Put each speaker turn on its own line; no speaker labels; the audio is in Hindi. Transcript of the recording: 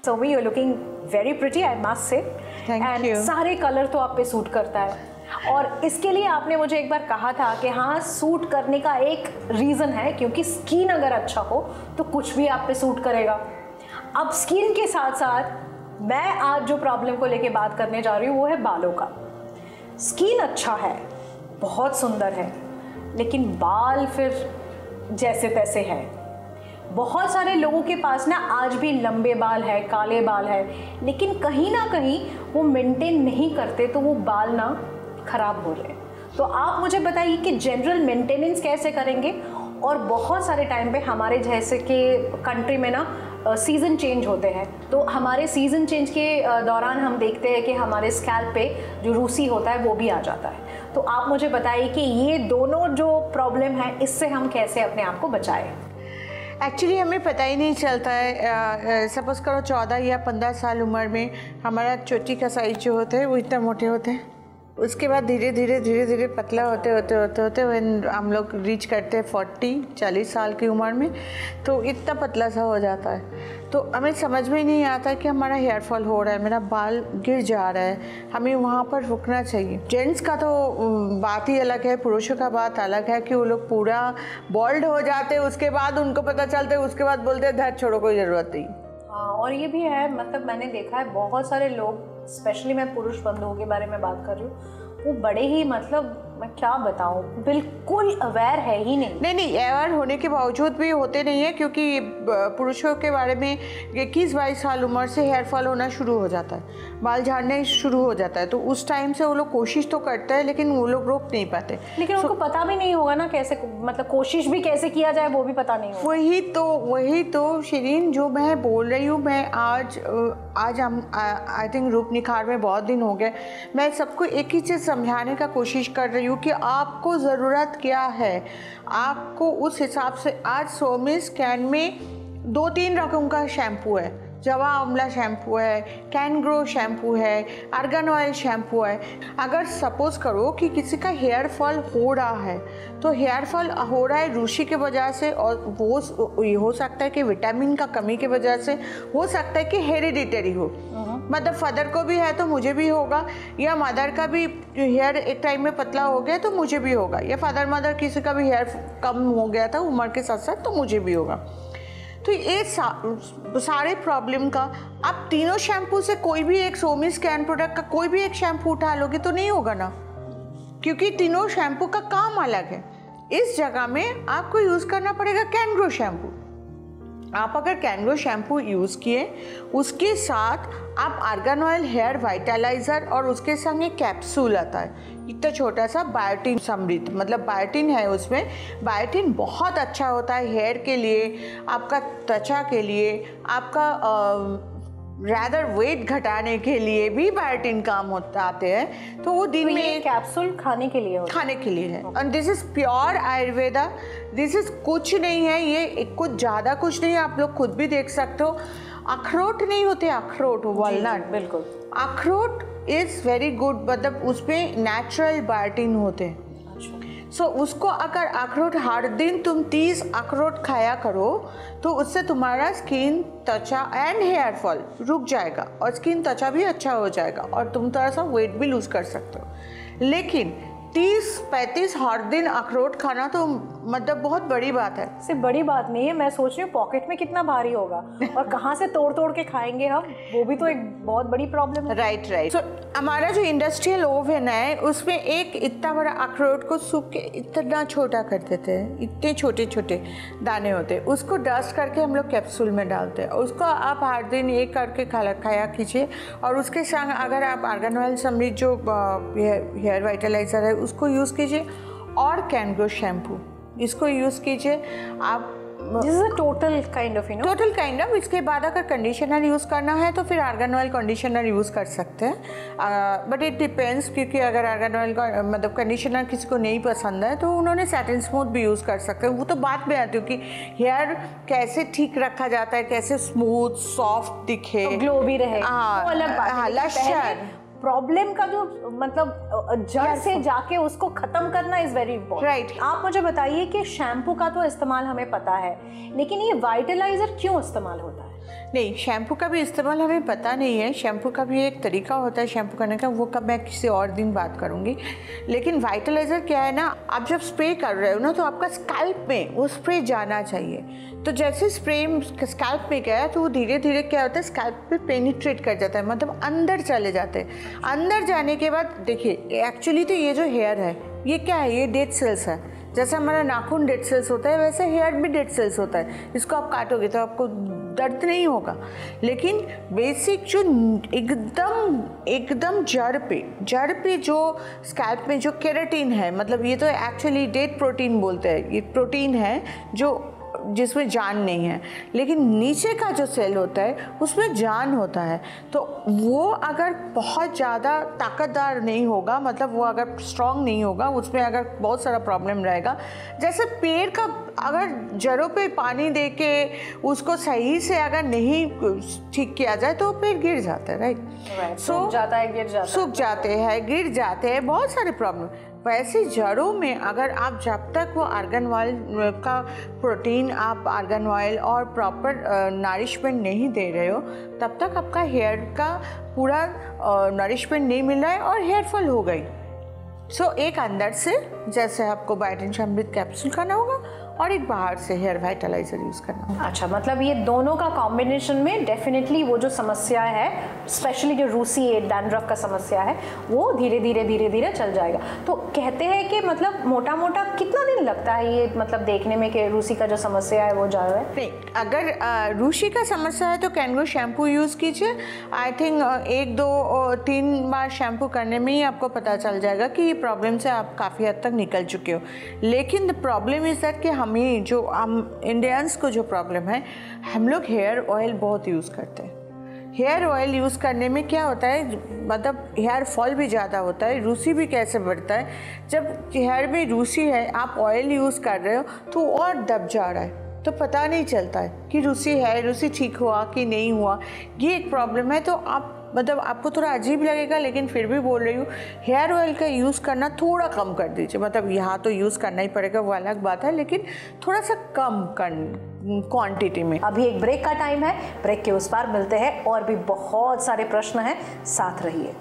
Soumi, you're looking very pretty, I must say.
Thank you.
सारे कलर तो आप पे सूट करता है और इसके लिए आपने मुझे एक बार कहा था कि हाँ सूट करने का एक रीज़न है क्योंकि स्किन अगर अच्छा हो तो कुछ भी आप पे सूट करेगा। अब स्किन के साथ साथ मैं आज जो प्रॉब्लम को लेके बात करने जा रही हूँ वो है बालों का। स्किन अच्छा है, बहुत सुंदर है, लेकिन बाल फिर जैसे तैसे है। बहुत सारे लोगों के पास ना आज भी लंबे बाल है, काले बाल है, लेकिन कहीं ना कहीं वो मेंटेन नहीं करते तो वो बाल ना खराब हो रहे। तो आप मुझे बताइए कि जनरल मेंटेनेंस कैसे करेंगे। और बहुत सारे टाइम पे हमारे जैसे कि कंट्री में ना सीज़न चेंज होते हैं, तो हमारे सीज़न चेंज के दौरान हम देखते हैं कि हमारे स्कैल्प पे जो रूसी होता है वो भी आ जाता है। तो आप मुझे बताइए कि ये दोनों जो प्रॉब्लम है इससे हम कैसे अपने आप को बचाएं।
एक्चुअली हमें पता ही नहीं चलता है। सपोज़ करो 14 या 15 साल उम्र में हमारा चोटी का साइज जो होता है वो इतना मोटे होते हैं, उसके बाद धीरे धीरे पतला होते व्हेन हम लोग रीच करते हैं 40 साल की उम्र में तो इतना पतला सा हो जाता है। तो हमें समझ में ही नहीं आता कि हमारा हेयर फॉल हो रहा है, मेरा बाल गिर जा रहा है, हमें वहाँ पर रुकना चाहिए। जेंट्स का तो बात ही अलग है, पुरुषों का बात अलग है कि वो लोग पूरा बॉल्ड हो जाते हैं, उसके बाद उनको पता चलता है, उसके बाद बोलते हैं धैर्य छोड़ो कोई ज़रूरत नहीं।
हाँ, और ये भी है, मतलब मैंने देखा है बहुत सारे लोग, स्पेशली मैं पुरुष बंधुओं के बारे में बात कर रही हूँ, वो बड़े ही, मतलब मैं क्या बताऊँ, बिल्कुल अवेयर है ही नहीं।
अवेयर होने के बावजूद भी होते नहीं है, क्योंकि पुरुषों के बारे में 21-22 साल उम्र से हेयर फॉल होना शुरू हो जाता है, बाल झड़ने शुरू हो जाता है। तो उस टाइम से वो लोग कोशिश तो करते हैं लेकिन वो लोग रोक नहीं पाते।
लेकिन उनको पता भी नहीं होगा ना कैसे, मतलब कोशिश भी कैसे किया जाए वो भी पता नहीं होगा।
वही तो शिरीन जो मैं बोल रही हूँ, मैं आज हम आई थिंक रूप निखार में बहुत दिन हो गए, मैं सबको एक ही चीज़ समझाने का कोशिश कर रही हूँ कि आपको ज़रूरत क्या है, आपको उस हिसाब से। आज सोमी स्कैन में 2-3 रकम का शैम्पू है, जवा आंवला शैम्पू है, कैन ग्रो शैम्पू है, आर्गन ऑयल शैम्पू है। अगर सपोज करो कि किसी का हेयर फॉल हो रहा है तो हेयर फॉल हो रहा है रूसी के वजह से, और वो ये हो सकता है कि विटामिन का कमी की वजह से, हो सकता है कि हेरिडिटरी हो, मतलब फादर को भी है तो मुझे भी होगा, या मदर का भी हेयर एक टाइम में पतला हो गया तो मुझे भी होगा, या फादर मदर किसी का भी हेयर कम हो गया था उम्र के साथ साथ तो मुझे भी होगा। तो ये सारे प्रॉब्लम का आप तीनों शैम्पू से कोई भी एक सोमी स्कैन प्रोडक्ट का कोई भी एक शैम्पू उठा लोगे तो नहीं होगा ना, क्योंकि तीनों शैम्पू का काम अलग है। इस जगह में आपको यूज़ करना पड़ेगा कैन ग्रो शैम्पू। आप अगर कैन ग्रो शैम्पू यूज़ किए, उसके साथ आप आर्गन ऑयल हेयर वाइटलाइज़र और उसके संग एक कैप्सूल आता है इतना छोटा सा, बायोटिन समृद्ध, मतलब बायोटिन है उसमें। बायोटिन बहुत अच्छा होता है हेयर के लिए, आपका त्वचा के लिए, आपका रैदर वेट घटाने के लिए भी बायोटिन काम आते हैं। तो वो दिन में
एक कैप्सूल खाने के लिए
है। And this is pure Ayurveda, this is कुछ नहीं है, ये कुछ ज़्यादा कुछ नहीं है, आप लोग खुद भी देख सकते हो। अखरोट नहीं होते, अखरोट वॉलनट,
बिल्कुल
अखरोट इज़ वेरी गुड, मतलब उसमें नेचुरल बायोटिन होते हैं। सो उसको अगर अखरोट हर दिन तुम 30 अखरोट खाया करो तो उससे तुम्हारा स्किन, त्वचा एंड हेयर फॉल रुक जाएगा और स्किन त्वचा भी अच्छा हो जाएगा और तुम थोड़ा सा वेट भी लूज कर सकते हो। लेकिन 30-35 हर दिन अखरोट खाना तो मतलब बहुत बड़ी बात है।
सिर्फ बड़ी बात नहीं है, मैं सोच रही हूँ पॉकेट में कितना भारी होगा और कहाँ से तोड़ के खाएंगे हम, वो भी तो एक बहुत बड़ी प्रॉब्लम है।
राइट। सो हमारा जो इंडस्ट्रियल ओवन है उसमें एक इतना बड़ा अखरोट को सूख के इतना छोटा कर देते हैं, इतने छोटे छोटे दाने होते हैं, उसको डस्ट करके हम लोग कैप्सूल में डालते हैं। उसको आप हर दिन एक करके खाया कीजिए और उसके संग अगर आप आर्गन ऑयल समृद्ध जो हेयर वाइटलाइजर है उसको यूज़ कीजिए और कैन ग्रो शैम्पू इसको यूज़ कीजिए आप।
This is a total kind of
इसके बाद अगर कंडीशनर यूज़ करना है तो फिर आर्गन ऑयल कंडीशनर यूज़ कर सकते हैं, बट इट डिपेंड्स, क्योंकि अगर आर्गन ऑयल का मतलब कंडीशनर किसी को नहीं पसंद है तो उन्होंने सैटिन स्मूथ भी यूज़ कर सकते हैं। वो तो बात में आती है कि हेयर कैसे ठीक रखा जाता है, कैसे स्मूथ सॉफ्ट दिखे,
ग्लो भी रहे,
अलग बात है।
प्रॉब्लम का जो मतलब जड़ से जाके उसको खत्म करना इज वेरी इम्पोर्टेंट।
राइट।
आप मुझे बताइए कि शैम्पू का तो इस्तेमाल हमें पता है, लेकिन ये वाइटलाइजर क्यों इस्तेमाल होता है?
नहीं, शैम्पू का भी इस्तेमाल हमें पता नहीं है। शैम्पू का भी एक तरीका होता है शैम्पू करने का, वो कब मैं किसी और दिन बात करूँगी। लेकिन वाइटलाइज़र क्या है ना, आप जब स्प्रे कर रहे हो ना तो आपका स्कैल्प में वो स्प्रे जाना चाहिए। तो जैसे स्प्रे स्कैल्प में गया तो वो धीरे धीरे क्या होता है, स्कैल्प पे पेनिट्रेट कर जाता है, मतलब अंदर चले जाते हैं। अंदर जाने के बाद देखिए, एक्चुअली तो ये जो हेयर है ये क्या है, ये डेड सेल्स है। जैसे हमारा नाखून डेड सेल्स होता है वैसे हेयर भी डेड सेल्स होता है। इसको आप काटोगे तो आपको दर्द नहीं होगा, लेकिन बेसिक जो एकदम जड़ पे जो स्कैल्प में जो केराटिन है, मतलब ये तो एक्चुअली डेड प्रोटीन बोलते हैं, ये प्रोटीन है जो जिसमें जान नहीं है, लेकिन नीचे का जो सेल होता है उसमें जान होता है। तो वो अगर बहुत ज़्यादा ताकतदार नहीं होगा, मतलब वो अगर स्ट्रॉन्ग नहीं होगा, उसमें अगर बहुत सारा प्रॉब्लम रहेगा। जैसे पेड़ का अगर जड़ों पे पानी दे के उसको सही से अगर नहीं ठीक किया जाए तो पेड़ गिर जाता है। राइट।
सूख जाता है, गिर जाता है,
सूख जाते हैं, गिर जाते हैं, बहुत सारे प्रॉब्लम। वैसे जड़ों में अगर आप जब तक वो आर्गन ऑयल का प्रोटीन, आप आर्गन ऑयल और प्रॉपर नरिशमेंट नहीं दे रहे हो, तब तक आपका हेयर का पूरा नरिशमेंट नहीं मिल रहा है और हेयर फॉल हो गई। सो एक अंदर से जैसे आपको बायोटिन अमृत कैप्सूल खाना होगा और एक बाहर से हेयर वाइटलाइजर यूज़ करना होगा।
अच्छा, मतलब ये दोनों का कॉम्बिनेशन में डेफिनेटली वो जो समस्या है, स्पेशली जो रूसी डैंड्रफ का समस्या है, वो धीरे धीरे चल जाएगा। तो कहते हैं कि मतलब मोटा मोटा कितना दिन लगता है ये मतलब देखने में कि रूसी का जो समस्या है वो जा रहा है?
नहीं, अगर रूसी का समस्या है तो कैंगो शैम्पू यूज़ कीजिए। आई थिंक 1, 2, 3 बार शैम्पू करने में ही आपको पता चल जाएगा कि ये प्रॉब्लम से आप काफ़ी हद तक निकल चुके हो। लेकिन द प्रॉब्लम इज़ दैट कि हम इंडियंस को जो प्रॉब्लम है, हम लोग हेयर ऑयल बहुत यूज़ करते हैं। हेयर ऑयल यूज़ करने में क्या होता है, मतलब हेयर फॉल भी ज़्यादा होता है। रूसी भी कैसे बढ़ता है, जब हेयर में रूसी है, आप ऑयल यूज़ कर रहे हो तो और दब जा रहा है, तो पता नहीं चलता है कि रूसी ठीक हुआ कि नहीं हुआ। ये एक प्रॉब्लम है। तो आप मतलब आपको थोड़ा अजीब लगेगा, लेकिन फिर भी बोल रही हूँ, हेयर ऑयल का यूज़ करना थोड़ा कम कर दीजिए। मतलब यहाँ तो यूज़ करना ही पड़ेगा, वो अलग बात है, लेकिन थोड़ा सा कम क्वांटिटी में।
अभी एक ब्रेक का टाइम है, ब्रेक के उस पार मिलते हैं, और भी बहुत सारे प्रश्न हैं, साथ रहिए।